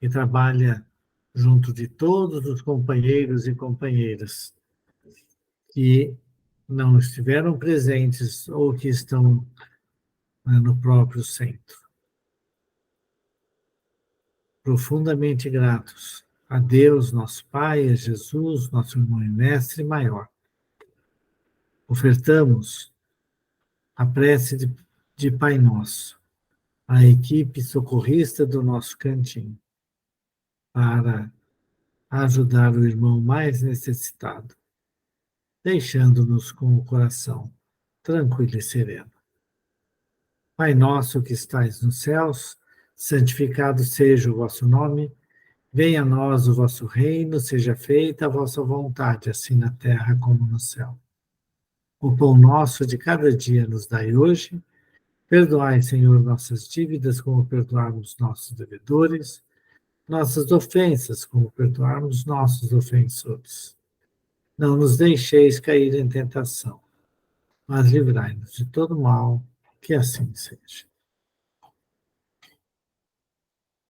e trabalha junto de todos os companheiros e companheiras que não estiveram presentes ou que estão, né, no próprio centro. Profundamente gratos a Deus, nosso Pai, a Jesus, nosso irmão e mestre maior. Ofertamos a prece de Pai Nosso, à equipe socorrista do nosso cantinho, para ajudar o irmão mais necessitado, deixando-nos com o coração tranquilo e sereno. Pai nosso que estais nos céus, santificado seja o vosso nome, venha a nós o vosso reino, seja feita a vossa vontade, assim na terra como no céu. O pão nosso de cada dia nos dai hoje, perdoai, Senhor, nossas dívidas, como perdoarmos nossos devedores, nossas ofensas, como perdoarmos nossos ofensores. Não nos deixeis cair em tentação, mas livrai-nos de todo mal, que assim seja.